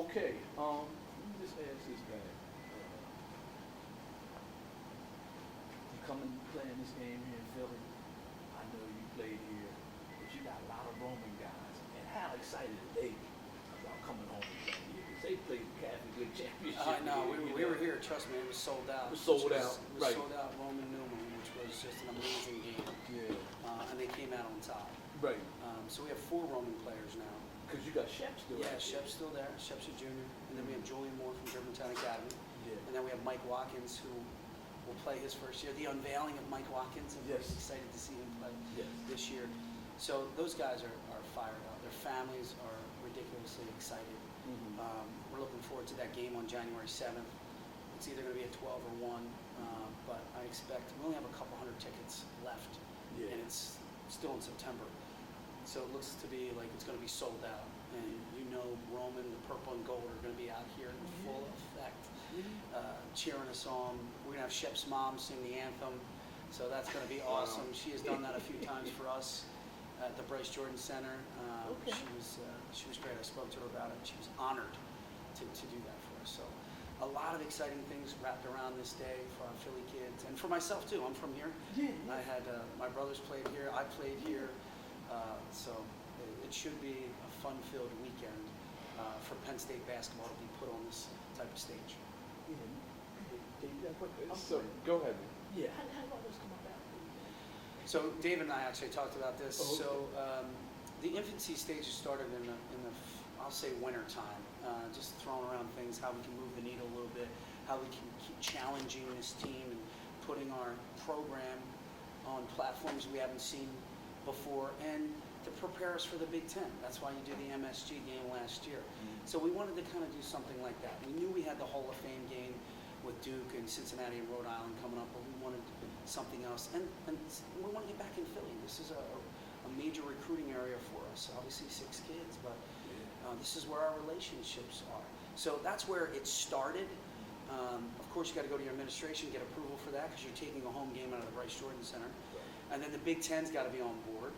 Okay, let me just ask this guy. You come and play in this game here in Philly. I know you played here, but you got a lot of Roman guys. And how excited are they about coming home and playing here? Because they played the Catholic League Championship. I know, here, we were here, trust me, it was sold out. It was sold out, It was right. sold out Roman Newman, which was just an amazing game. Yeah. And they came out on top. Right. So we have 4 Roman players now. Because you got Shep still. Yeah, right Shep's still there, Shep's a junior. And then we have Julian Moore from Germantown Academy. Yeah. And then we have Mike Watkins, who will play his first year. The unveiling of Mike Watkins, I'm very Yes. excited to see him play Yes. this year. So those guys are fired up. Their families are ridiculously excited. Mhm. We're looking forward to that game on January 7th. It's either going to be at 12 or 1, but I expect we only have a couple hundred tickets left, Yeah. and it's still in September. So it looks to be like it's going to be sold out. And you know Roman, the purple and gold are going to be out here in full effect, cheering us on. We're going to have Shep's mom sing the anthem, so that's going to be awesome. She has done that a few times for us at the Bryce Jordan Center. Okay. She was great. I spoke to her about it. She was honored to do that for us. So a lot of exciting things wrapped around this day for our Philly kids and for myself too. I'm from here. Yeah. I had my brothers played here. I played here. So it should be a fun-filled weekend for Penn State basketball to be put on this type of stage. Yeah. Dave, you got a quick- So, go ahead. Yeah. How did all this come about? So David and I actually talked about this. Oh, okay. So the infancy stages started in the I'll say winter time, just throwing around things, how we can move the needle a little bit, how we can keep challenging this team and putting our program on platforms we haven't seen before, and to prepare us for the Big Ten. That's why you did the MSG game last year. So we wanted to kind of do something like that. We knew we had the Hall of Fame game with Duke and Cincinnati and Rhode Island coming up, but we wanted something else. And we want to get back in Philly. This is a major recruiting area for us. Obviously 6 kids, but this is where our relationships are. So that's where it started. Of course, you got to go to your administration, get approval for that, because you're taking a home game out of the Bryce Jordan Center. And then the Big Ten's got to be on board.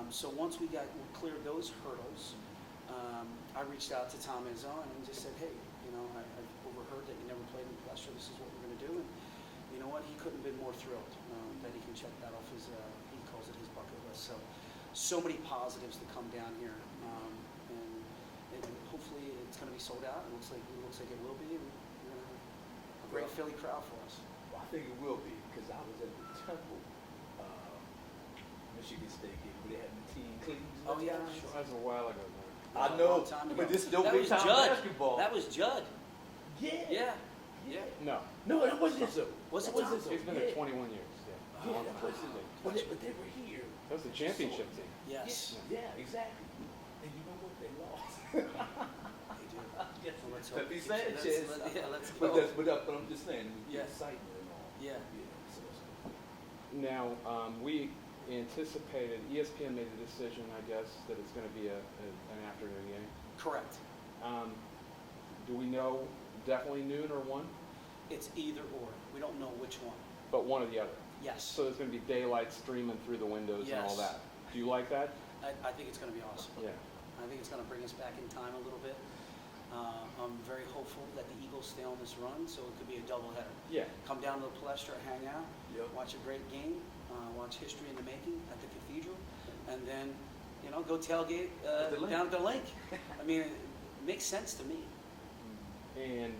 So once we cleared those hurdles, I reached out to Tom Izzo and just said, hey, I've overheard that you never played in Palestra. This is what we're going to do. And you know what? He couldn't have been more thrilled that he can check that off his, he calls it his bucket list. So many positives to come down here. And hopefully it's going to be sold out. It looks like it will be. And we're going to have a great Philly crowd for us. Well, I think it will be, because I was at the Temple, Michigan State game, where they had the team Cleveland. Oh, yeah, Sure. That was a while ago. I A know, long time ago. but this still That big was time Judd. basketball. That was Judd. Yeah. Yeah. No, No, that wasn't so. Was it That Tom? wasn't so. he's been Yeah. there 21 years. Yeah. Yeah, that wasn't so. But they were here. That was the championship team. Yes. Yeah, exactly. And you know what? They lost. They do. Yes. Well, let's But hope. be sad, Let's- Chaz. let's But go. but I'm just saying, it was the Yeah. excitement and all. Yeah. Yeah. So it's good. Now, we anticipated, ESPN made the decision, I guess, that it's going to be an afternoon game. Correct. Do we know definitely noon or 1? It's either or. We don't know which one. But one or the other. Yes. So there's going to be daylight streaming through the windows and all Yes. that. Do you like that? I think it's going to be awesome. Yeah. I think it's going to bring us back in time a little bit. I'm very hopeful that the Eagles stay on this run, so it could be a doubleheader. Yeah. Come down to the Palestra, hang out, Yep. watch a great game, watch history in the making at the Cathedral, and then, go tailgate At the Link. down at the link. I mean, it makes sense to me. And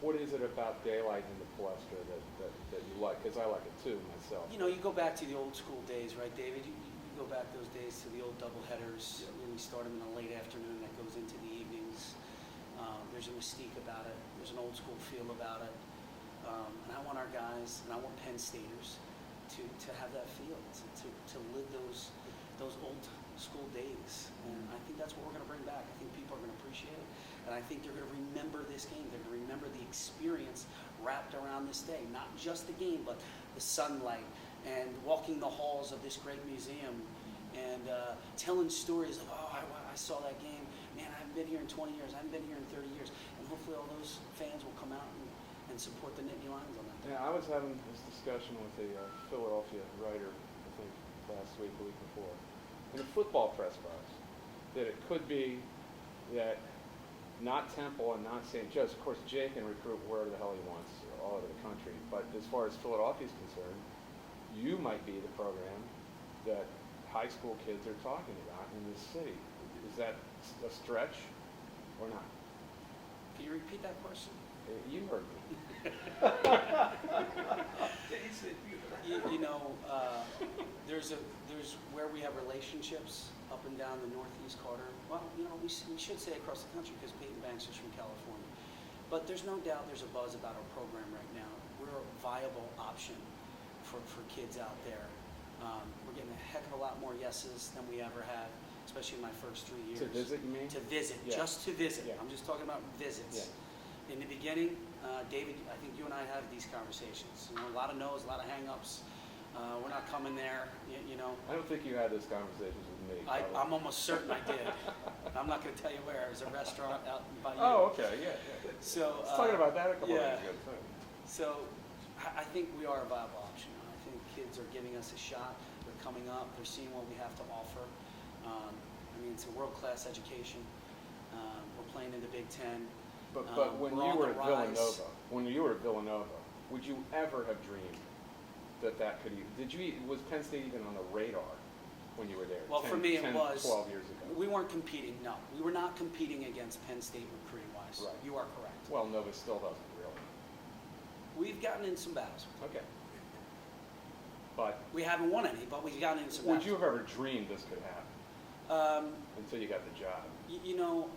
what is it about daylight in the Palestra that you like? Because I like it too myself. You go back to the old school days, right, David? You go back those days to the old doubleheaders. Yep. Really start them in the late afternoon that goes into the evenings. There's a mystique about it. There's an old school feel about it. And I want our guys, and I want Penn Staters to have that feel, to live those old school days. And I think that's what we're going to bring back. I think people are going to appreciate it. And I think they're going to remember this game. They're going to remember the experience wrapped around this day. Not just the game, but the sunlight and walking the halls of this great museum and telling stories of, I saw that game. Man, I haven't been here in 20 years. I haven't been here in 30 years. And hopefully all those fans will come out and support the Nittany Lions on that day. Yeah, I was having this discussion with a Philadelphia writer, I think last week, the week before, in a football press box, that it could be that not Temple and not St. Joe's. Of course, Jay can recruit wherever the hell he wants, all over the country. But as far as Philadelphia is concerned, you might be the program that high school kids are talking about in this city. Is that a stretch or not? Can you repeat that question? You heard me. You know, there's where we have relationships up and down the northeast corridor. Well, you know, we should say across the country because Peyton Banks is from California. But there's no doubt there's a buzz about our program right now. We're a viable option for kids out there. We're getting a heck of a lot more yeses than we ever have, especially in my first 3 years. To visit, you mean? To visit, Yeah. just to visit. Yeah. I'm just talking about visits. Yeah. In the beginning, David, I think you and I have these conversations. You know, a lot of no's, a lot of hang-ups. We're not coming there, you know. I don't think you had those conversations with me. I'm almost certain I did. I'm not going to tell you where. It was a restaurant out by you. Oh, okay, yeah. So, Let's talk about that a couple yeah. of years ago, too. So I think we are a viable option. I think kids are giving us a shot. They're coming up. They're seeing what we have to offer. I mean, it's a world-class education. We're playing in the Big Ten. But when we're you on were the at rise. Villanova, would you ever have dreamed that could even, was Penn State even on the radar when you were there? Well, for me, it 10, was. 12 years ago. We weren't competing, no. We were not competing against Penn State recruiting-wise. Right. You are correct. Well, Nova still doesn't really. We've gotten in some battles. Okay. But We haven't won any, but we've gotten in some would battles. you have ever dreamed this could happen until you got the job? You know,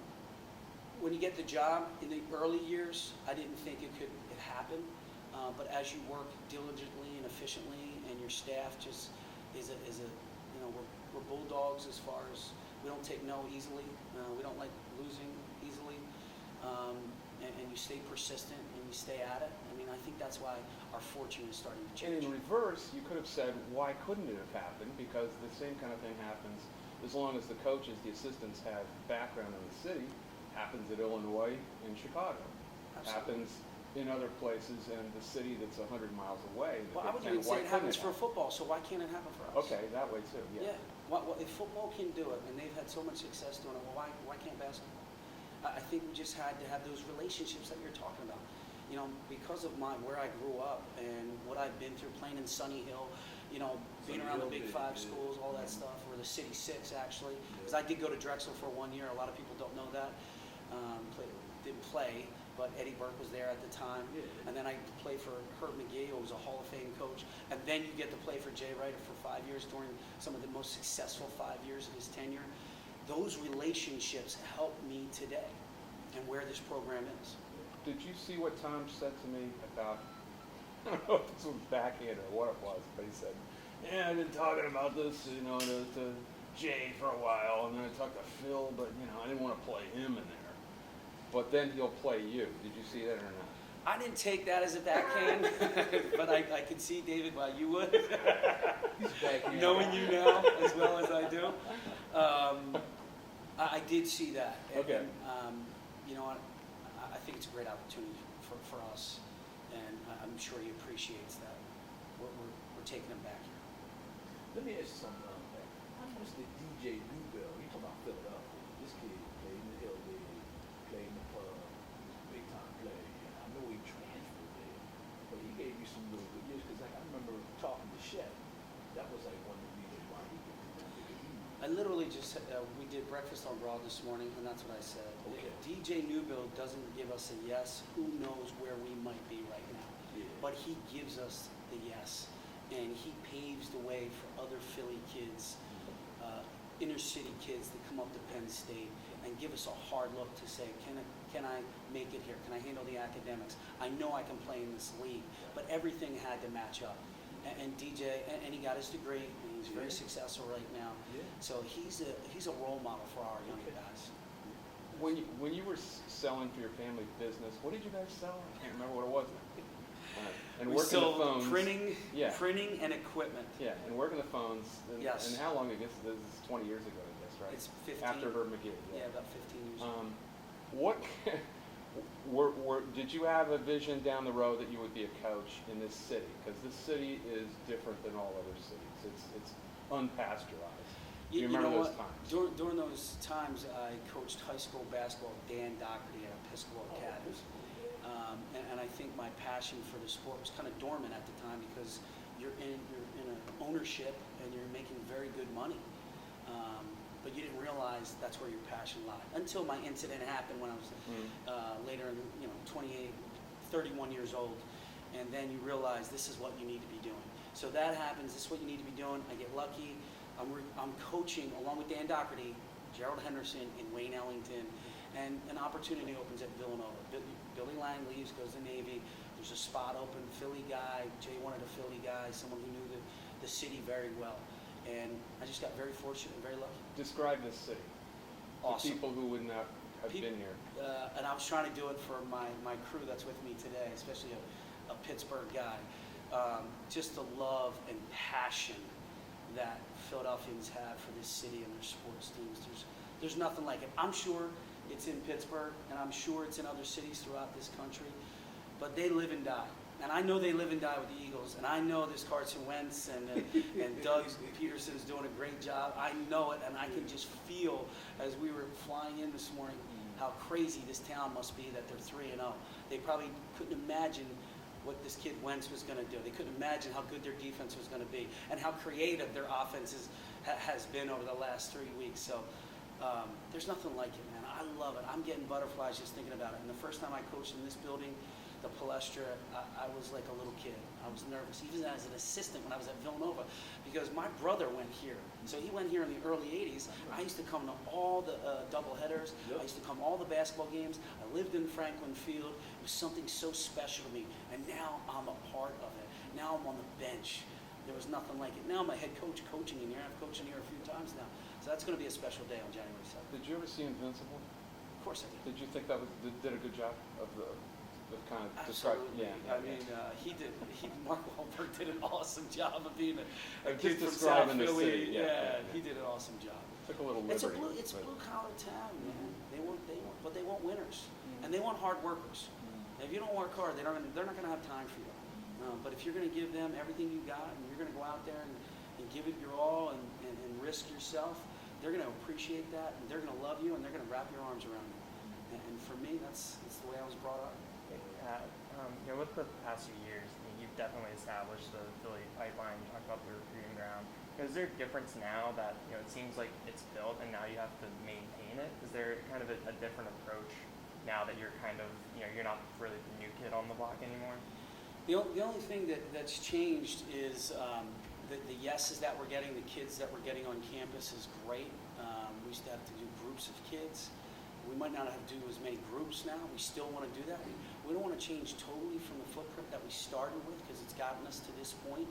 when you get the job in the early years, I didn't think it happen. But as you work diligently and efficiently, and your staff just is a you know, we're bulldogs as far as we don't take no easily. We don't like losing easily, and you stay persistent and you stay at it. I mean, I think that's why our fortune is starting to And change. in reverse, you could have said, why couldn't it have happened? Because the same kind of thing happens as long as the coaches, the assistants have background in the city. Happens at Illinois and Chicago. Absolutely. Happens in other places in the city that's 100 miles away. Well, I would even say it happens for football, so why can't it happen for us? Okay, that way too, yeah. Yeah. Well, if football can do it, and they've had so much success doing it, well, why can't basketball? I think we just had to have those relationships that you're talking about. You know, because of where I grew up and what I've been through, playing in Sunny Hill, you know, being around the Big Five schools, all that stuff, or the City Six actually. Because I did go to Drexel for 1 year. A lot of people don't know that. Didn't play, but Eddie Burke was there at the time. Yeah. And then I played for Herb McGee, who was a Hall of Fame coach. And then you get to play for Jay Ryder for 5 years during some of the most successful 5 years of his tenure. Those relationships help me today and where this program is. Did you see what Tom said to me about, I don't know if this was backhand or what it was, but he said, yeah, I've been talking about this, you know, to Jay for a while, and then I talked to Phil, but, you know, I didn't want to play him in there. But then he'll play you. Did you see that or not? I didn't take that as a backhand, but I could see, David, why you would. He's backhand. Knowing you now as well as I do. I did see that. Okay. And, you know, I think it's a great opportunity for us, and I'm sure he appreciates that. We're taking him back here. Let me ask you something. How much did DJ Newbell, you talking about Philadelphia, this kid played in the Hill League, played in the pub, he was a big time player, and I know he transferred there, but he gave you some really good years, because like I remember talking to Shep, that was like one of the reasons why he picked him up, because he I literally just, we did breakfast on Broad this morning, and that's what I said. Okay. If DJ Newbill doesn't give us a yes, who knows where we might be right now. Yeah. But he gives us the yes, and he paves the way for other Philly kids, inner city kids that come up to Penn State and give us a hard look to say, can I make it here? Can I handle the academics? I know I can play in this league, but everything had to match up. And DJ, and he got his degree, and he's very successful right now. Yeah. So he's a role model for our young Okay. guys. When you were selling for your family business, what did you guys sell? I can't remember what it was now. And We working the sold phones. Yeah. printing and equipment. Yeah, and working the phones. And, Yes. And how long ago? This is 20 years ago, I guess, right? It's 15. After Herb McGee. Yeah, about 15 years. What? Did you have a vision down the road that you would be a coach in this city? Because this city is different than all other cities. It's unpasteurized. Do you remember those times? During those times, I coached high school basketball with Dan Doherty at Episcopal Academy. And I think my passion for the sport was kind of dormant at the time because you're in an ownership and you're making very good money. But you didn't realize that's where your passion lied until my incident happened when I was later, 28, 31 years old. And then you realize this is what you need to be doing. So that happens. This is what you need to be doing. I get lucky. I'm coaching along with Dan Doherty, Gerald Henderson, and Wayne Ellington, and an opportunity opens at Villanova. Billy Lang leaves, goes to Navy. There's a spot open. Philly guy. Jay wanted a Philly guy, someone who knew the city very well. And I just got very fortunate and very lucky. Describe this city. Awesome. To people who would not have been here. And I was trying to do it for my crew that's with me today, especially a Pittsburgh guy. Just the love and passion that Philadelphians have for this city and their sports teams. There's nothing like it. I'm sure it's in Pittsburgh, and I'm sure it's in other cities throughout this country, but they live and die. And I know they live and die with the Eagles, and I know there's Carson Wentz and Doug Peterson's doing a great job. I know it, and I can just feel as we were flying in this morning how crazy this town must be that they're 3-0. They probably couldn't imagine what this kid Wentz was going to do. They couldn't imagine how good their defense was going to be and how creative their offense has been over the last 3 weeks. So there's nothing like it, man. I love it. I'm getting butterflies just thinking about it. And the first time I coached in this building, the Palestra, I was like a little kid. I was nervous, even as an assistant when I was at Villanova, because my brother went here. So he went here in the early 80s. I used to come to all the doubleheaders. I used to come to all the basketball games. I lived in Franklin Field. It was something so special to me. And now I'm a part of it. Now I'm on the bench. There was nothing like it. Now I'm a head coach coaching in here. I've coached in here a few times now. So that's going to be a special day on January 7th. Did you ever see Invincible? Of course I did. Did you think that did a good job of the kind of Absolutely. Yeah. I mean, he did. Mark Wahlberg did an awesome job of being a Just kid from South describing the Philly. city, yeah. He did an awesome job. Took a little liberty. It's a blue collar town, man. But they want winners, and they want hard workers. If you don't work hard, they're not going to have time for you. But if you're going to give them everything you got, and you're going to go out there and give it your all and risk yourself, they're going to appreciate that, and they're going to love you, and they're going to wrap your arms around you. And for me, that's the way I was brought up. With the past few years, you've definitely established the Philly pipeline. You talked about the recruiting ground. Is there a difference now that it seems like it's built and now you have to maintain it? Is there kind of a different approach now that you're kind of you're not really the new kid on the block anymore? The only thing that's changed is the yeses that we're getting, the kids that we're getting on campus is great. We used to have to do groups of kids. We might not have to do as many groups now. We still want to do that. We don't want to change totally from the footprint that we started with because it's gotten us to this point.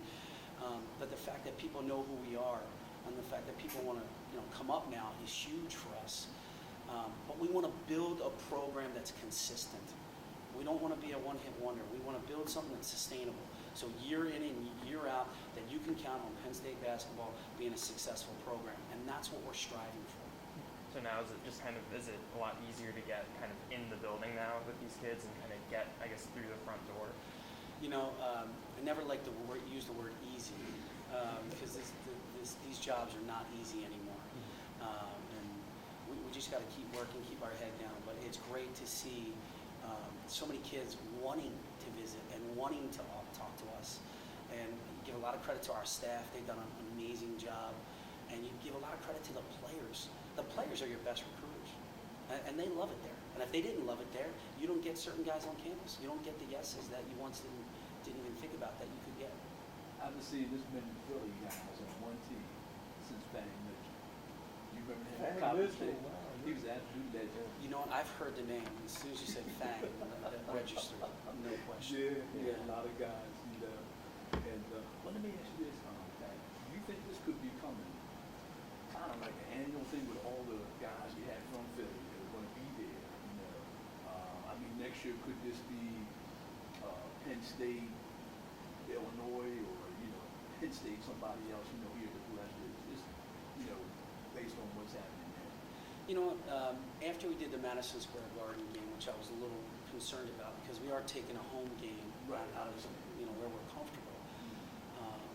But the fact that people know who we are and the fact that people want to come up now is huge for us. But we want to build a program that's consistent. We don't want to be a one-hit wonder. We want to build something that's sustainable. So year in and year out, that you can count on Penn State basketball being a successful program. And that's what we're striving for. So now is it a lot easier to get kind of in the building now with these kids and kind of get, I guess, through the front door? I never like to use the word easy because these jobs are not easy anymore. And we just got to keep working, keep our head down. But it's great to see so many kids wanting to visit and wanting to talk to us. And give a lot of credit to our staff. They've done an amazing job. And you give a lot of credit to the players. The players are your best recruiters. And they love it there. And if they didn't love it there, you don't get certain guys on campus. You don't get the yeses that you once didn't even think about that you could get. I've seen this many Philly guys on one team since Fang Mitchell. You remember him? Fang College Mitchell, State? wow. He was an absolute legend. You know what? I've heard the name. As soon as you said Fang, that registered. No question. Yeah, a lot of guys, And well, let me ask you this, Pat. Do you think this could be coming kind of like an annual thing with all the guys we had from Philly that are going to be there? Next year could this be Penn State, Illinois, or Penn State, somebody else here at the Palestra? Just based on what's happening there. After we did the Madison Square Garden game, which I was a little concerned about because we are taking a home game out of where we're comfortable,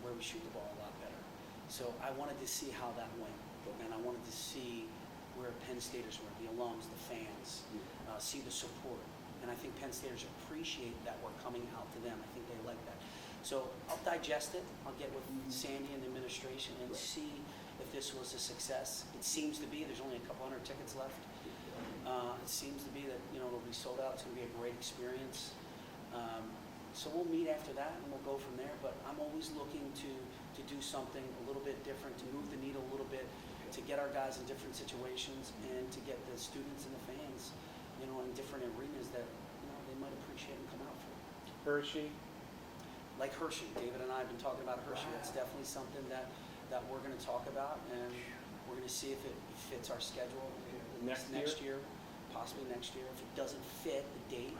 where we shoot the ball a lot better. So I wanted to see how that went. and I wanted to see where Penn Staters were, the alums, the fans, see the support. And I think Penn Staters appreciate that we're coming out to them. I think they like that. So I'll digest it. I'll get with Sandy and the administration and see if this was a success. It seems to be. There's only a couple hundred tickets left. It seems to be that, you know, it'll be sold out. It's going to be a great experience. So we'll meet after that and we'll go from there. But I'm always looking to do something a little bit different, to move the needle a little bit, to get our guys in different situations and to get the students and the fans, you know, in different arenas that, you know, they might appreciate and come out for. Hershey. Like Hershey, David and I have been talking about Hershey. It's definitely something that we're going to talk about, and we're going to see if it fits our schedule next year, possibly next year. If it doesn't fit the date,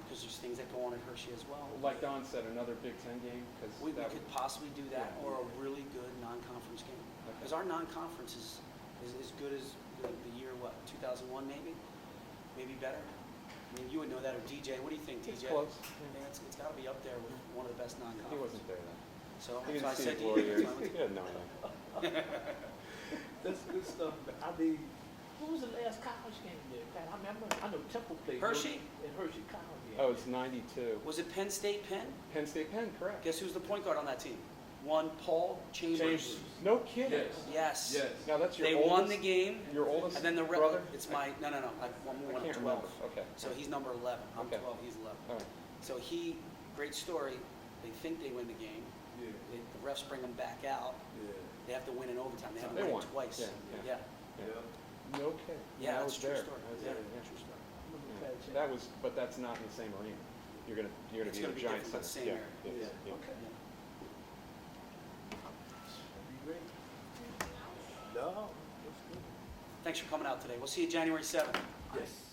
because there's things that go on at Hershey as well. Like Don said, another Big Ten game. Cause we could possibly do that, or a really good non-conference game. Because our non-conference is as good as the year, 2001 maybe better. I mean, you would know that, or DJ. What do you think, DJ? It's close. Yeah, it's got to be up there with one of the best non-conferences. He wasn't there then. So He that's why I didn't see said the to glory you. years. That's why I He had no idea. That's good stuff. I mean, what was the last college game there, Pat? I remember, I know Temple played Hershey? in Hershey College game. Oh, it's 92. Was it Penn State, Penn? Penn State Penn, correct. Guess who's the point guard on that team? One Paul Chambers. No kidding. Yes. Yes. Now that's your They oldest, won the game, Your oldest and then the brother? It's my no. I'm I one of can't 12. remember. Okay. So he's number 11. I'm Okay. 12. He's 11. All right. So great story. They think they win the game. Yeah. The refs bring them back out. Yeah. They have to win in overtime. They have to They win won. twice. Yeah. Yeah. No kidding. Yeah, I that's was true there. story. I was Yeah, there, yeah. true story. Yeah. That was, but that's not in the same arena. You're gonna It's be in gonna a be giant different, but center. same area. Yeah. Okay. Yeah. That'd be great. No, that's good. Thanks for coming out today. We'll see you January 7th. Yes.